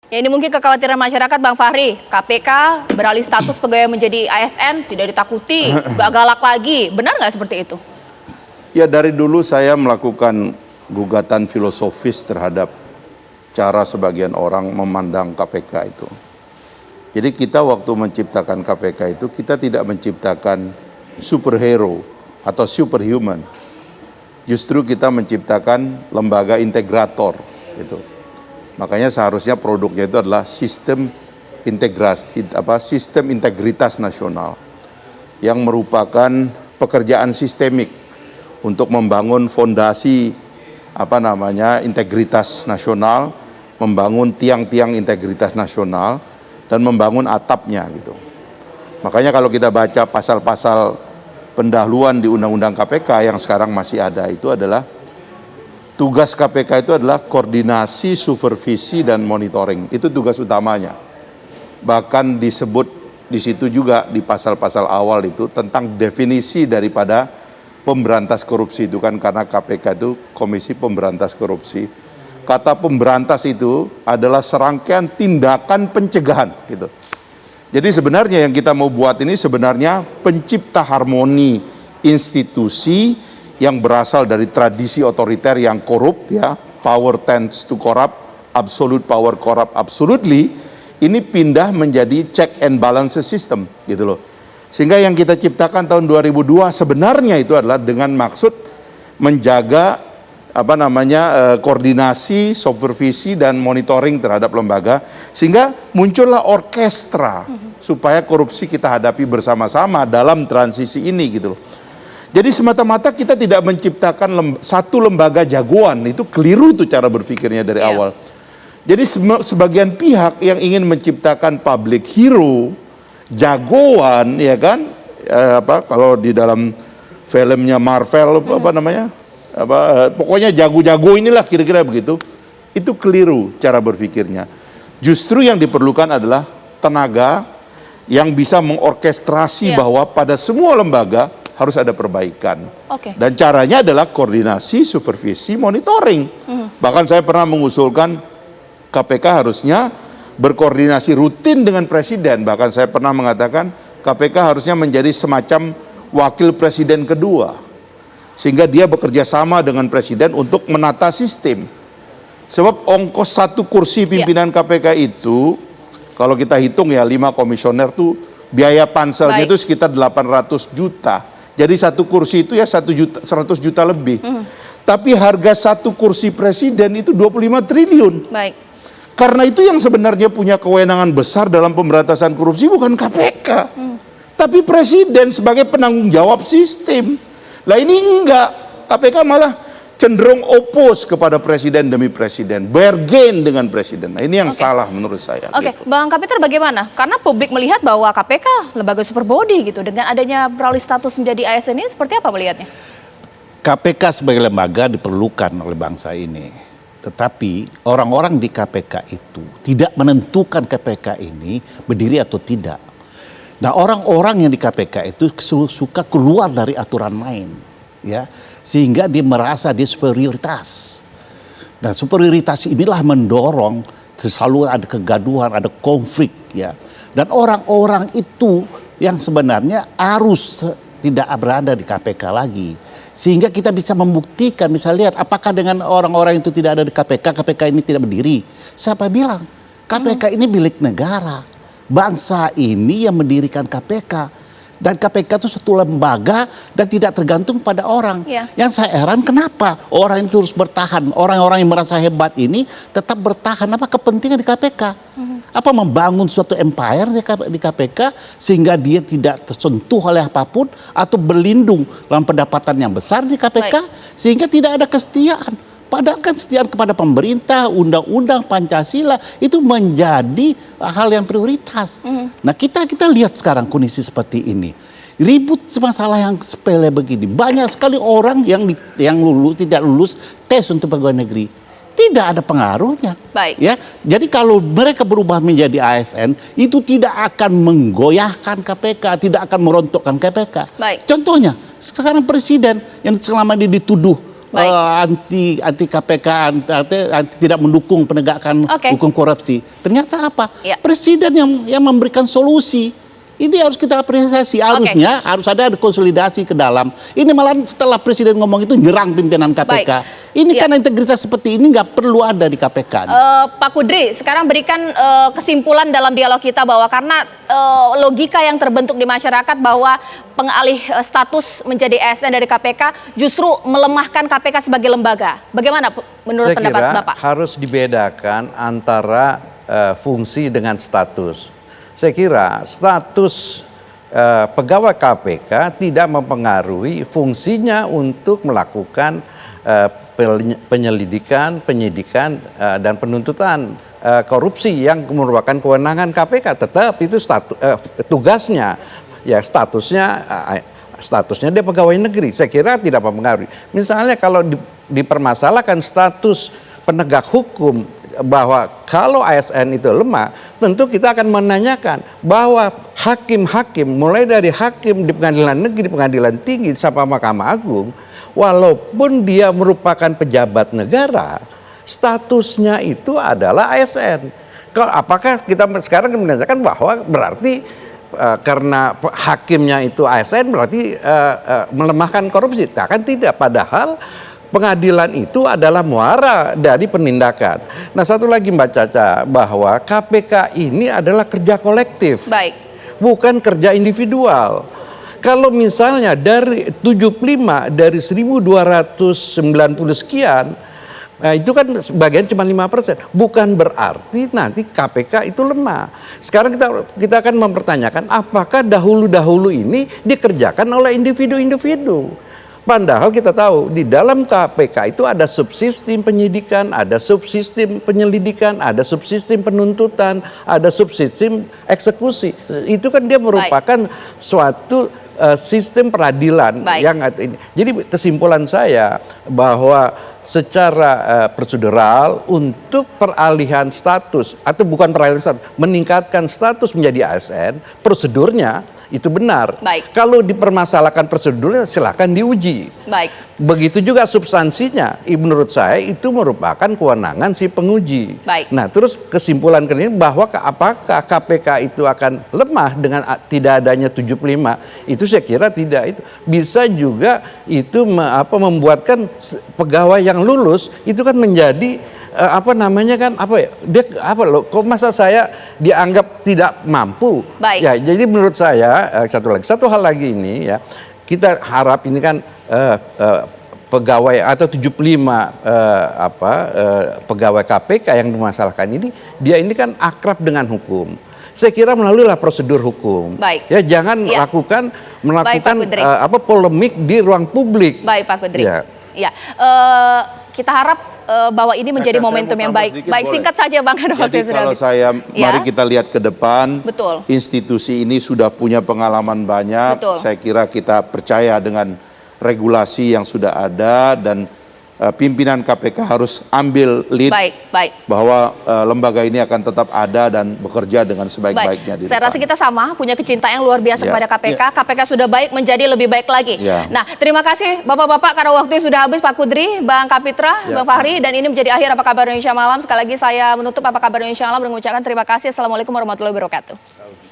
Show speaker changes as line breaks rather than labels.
Ya, ini mungkin kekhawatiran masyarakat, Bang Fahri. KPK beralih status pegawai menjadi ASN, tidak ditakuti, nggak galak lagi. Benar nggak seperti itu?
Ya, dari dulu saya melakukan gugatan filosofis terhadap cara sebagian orang memandang KPK itu. Jadi kita waktu menciptakan KPK itu, kita tidak menciptakan superhero atau superhuman. Justru kita menciptakan lembaga integrator gitu. Makanya seharusnya produknya itu adalah sistem integritas nasional yang merupakan pekerjaan sistemik untuk membangun fondasi integritas nasional, membangun tiang-tiang integritas nasional dan membangun atapnya gitu. Makanya kalau kita baca pasal-pasal pendahuluan di Undang-Undang KPK yang sekarang masih ada, itu adalah tugas KPK itu adalah koordinasi, supervisi, dan monitoring. Itu tugas utamanya. Bahkan disebut di situ juga di pasal-pasal awal itu tentang definisi daripada pemberantas korupsi itu kan, karena KPK itu Komisi Pemberantas Korupsi. Kata pemberantas itu adalah serangkaian tindakan pencegahan gitu. Jadi sebenarnya yang kita mau buat ini sebenarnya pencipta harmoni institusi yang berasal dari tradisi otoriter yang korup ya, power tends to corrupt, absolute power corrupt absolutely, ini pindah menjadi check and balance system gitu loh. Sehingga yang kita ciptakan tahun 2002 sebenarnya itu adalah dengan maksud menjaga koordinasi, supervisi dan monitoring terhadap lembaga, sehingga muncullah orkestra supaya korupsi kita hadapi bersama-sama dalam transisi ini gitu loh. Jadi semata-mata kita tidak menciptakan satu lembaga jagoan, itu keliru tuh cara berpikirnya dari awal. Jadi sebagian pihak yang ingin menciptakan public hero, jagoan, ya kan? Kalau di dalam filmnya Marvel pokoknya jago-jago inilah kira-kira begitu. Itu keliru cara berpikirnya. Justru yang diperlukan adalah tenaga yang bisa mengorkestrasi bahwa pada semua lembaga harus ada perbaikan. Dan caranya adalah koordinasi, supervisi, monitoring. Bahkan saya pernah mengusulkan KPK harusnya berkoordinasi rutin dengan presiden. Bahkan saya pernah mengatakan KPK harusnya menjadi semacam wakil presiden kedua, sehingga dia bekerja sama dengan presiden untuk menata sistem. Sebab ongkos satu kursi pimpinan KPK itu, kalau kita hitung ya 5 komisioner tuh biaya panselnya itu sekitar 800 juta. Jadi satu kursi itu ya 100 juta lebih. Tapi harga satu kursi presiden itu 25 triliun. Karena itu yang sebenarnya punya kewenangan besar dalam pemberantasan korupsi bukan KPK, tapi presiden sebagai penanggung jawab sistem. Lah ini enggak, KPK malah cenderung opos kepada presiden demi presiden, bargain dengan presiden. Nah ini yang salah menurut saya. Gitu.
Bang Kapiter bagaimana? Karena publik melihat bahwa KPK lembaga super body gitu, dengan adanya beralih status menjadi ASN ini seperti apa melihatnya?
KPK sebagai lembaga diperlukan oleh bangsa ini. Tetapi orang-orang di KPK itu tidak menentukan KPK ini berdiri atau tidak. Nah orang-orang yang di KPK itu suka keluar dari aturan main, ya, sehingga dia merasa dia superioritas. Dan superioritas inilah mendorong selalu ada kegaduhan, ada konflik, ya. Dan orang-orang itu yang sebenarnya harus tidak berada di KPK lagi, sehingga kita bisa membuktikan, misalnya lihat apakah dengan orang-orang itu tidak ada di KPK, KPK ini tidak berdiri. Siapa bilang KPK ini milik negara? Bangsa ini yang mendirikan KPK, dan KPK itu satu lembaga dan tidak tergantung pada orang. Yang saya heran kenapa orang itu terus bertahan, orang-orang yang merasa hebat ini tetap bertahan. Apa kepentingan di KPK? Apa membangun suatu empire di KPK sehingga dia tidak tersentuh oleh apapun, atau berlindung dalam pendapatan yang besar di KPK sehingga tidak ada kesetiaan? Padahal kan kesetiaan kepada pemerintah, undang-undang, Pancasila itu menjadi hal yang prioritas. Nah kita lihat sekarang kondisi seperti ini. Ribut masalah yang sepele begini. Banyak sekali orang yang tidak lulus tes untuk pegawai negeri. Tidak ada pengaruhnya. Ya, jadi kalau mereka berubah menjadi ASN, itu tidak akan menggoyahkan KPK, tidak akan merontokkan KPK. Contohnya, sekarang presiden yang selama ini dituduh
Baik.
anti KPK, anti tidak mendukung penegakan
Oke.
hukum korupsi. Ternyata apa?
Ya.
Presiden yang memberikan solusi. Ini harus kita apresiasi. Harusnya harus ada konsolidasi ke dalam. Ini malah setelah Presiden ngomong itu nyerang pimpinan KPK.
Baik.
Ini
Ya.
kan integritas seperti ini nggak perlu ada di KPK.
Pak Kudri, sekarang berikan kesimpulan dalam dialog kita bahwa karena logika yang terbentuk di masyarakat bahwa pengalih status menjadi ASN dari KPK justru melemahkan KPK sebagai lembaga. Bagaimana menurut pendapat
Saya kira
Bapak?
harus dibedakan antara fungsi dengan status. Saya kira status pegawai KPK tidak mempengaruhi fungsinya untuk melakukan penyelidikan, penyidikan, dan penuntutan korupsi yang merupakan kewenangan KPK. Tetap itu tugasnya, ya statusnya dia pegawai negeri. Saya kira tidak mempengaruhi. Misalnya kalau dipermasalahkan status penegak hukum, bahwa kalau ASN itu lemah, tentu kita akan menanyakan bahwa hakim-hakim, mulai dari hakim di pengadilan negeri, pengadilan tinggi, sampai Mahkamah Agung, walaupun dia merupakan pejabat negara, statusnya itu adalah ASN. Apakah kita sekarang menanyakan bahwa berarti karena hakimnya itu ASN berarti melemahkan korupsi? Kan tidak, padahal pengadilan itu adalah muara dari penindakan. Nah, satu lagi Mbak Caca, bahwa KPK ini adalah kerja kolektif.
Baik.
Bukan kerja individual. Kalau misalnya dari 75 dari 1290 sekian, nah itu kan sebagian cuma 5%. Bukan berarti nanti KPK itu lemah. Sekarang kita akan mempertanyakan apakah dahulu-dahulu ini dikerjakan oleh individu-individu. Padahal kita tahu di dalam KPK itu ada subsistem penyidikan, ada subsistem penyelidikan, ada subsistem penuntutan, ada subsistem eksekusi. Itu kan dia merupakan suatu sistem peradilan.
Baik.
Yang ini. Jadi kesimpulan saya bahwa secara prosedural untuk peralihan status atau bukan peralihan status, meningkatkan status menjadi ASN, prosedurnya itu benar.
Baik.
Kalau dipermasalahkan prosedurnya silakan diuji.
Baik.
Begitu juga substansinya, menurut saya itu merupakan kewenangan si penguji.
Baik.
Nah, terus kesimpulan kedua bahwa apakah KPK itu akan lemah dengan tidak adanya 75? Itu saya kira tidak. Itu bisa juga itu membuatkan pegawai yang lulus itu kan menjadi kok masa saya dianggap tidak mampu.
Baik.
Ya, jadi menurut saya satu hal lagi ini ya, kita harap ini kan pegawai atau 75 pegawai KPK yang dimasalahkan ini, dia ini kan akrab dengan hukum. Saya kira melaluilah prosedur hukum.
Baik.
Ya, jangan melakukan polemik di ruang publik.
Baik, Pak Kudri.
Ya.
Ya, kita harap bahwa ini menjadi momentum yang baik. Baik, singkat saja Bang.
Jadi kalau mari kita lihat ke depan.
Betul.
Institusi ini sudah punya pengalaman banyak.
Betul.
Saya kira kita percaya dengan regulasi yang sudah ada dan pimpinan KPK harus ambil lead.
Baik.
Bahwa lembaga ini akan tetap ada dan bekerja dengan sebaik-baiknya di depan.
Saya rasa kita sama, punya kecintaan yang luar biasa
Ya.
kepada KPK. KPK sudah baik menjadi lebih baik lagi.
Ya.
Nah, terima kasih Bapak-Bapak karena waktunya sudah habis, Pak Kudri, Bang Kapitra,
Ya.
Bang Fahri, dan ini menjadi akhir Apa Kabar Indonesia Malam. Sekali lagi saya menutup Apa Kabar Indonesia Malam dengan mengucapkan terima kasih. Assalamualaikum warahmatullahi wabarakatuh.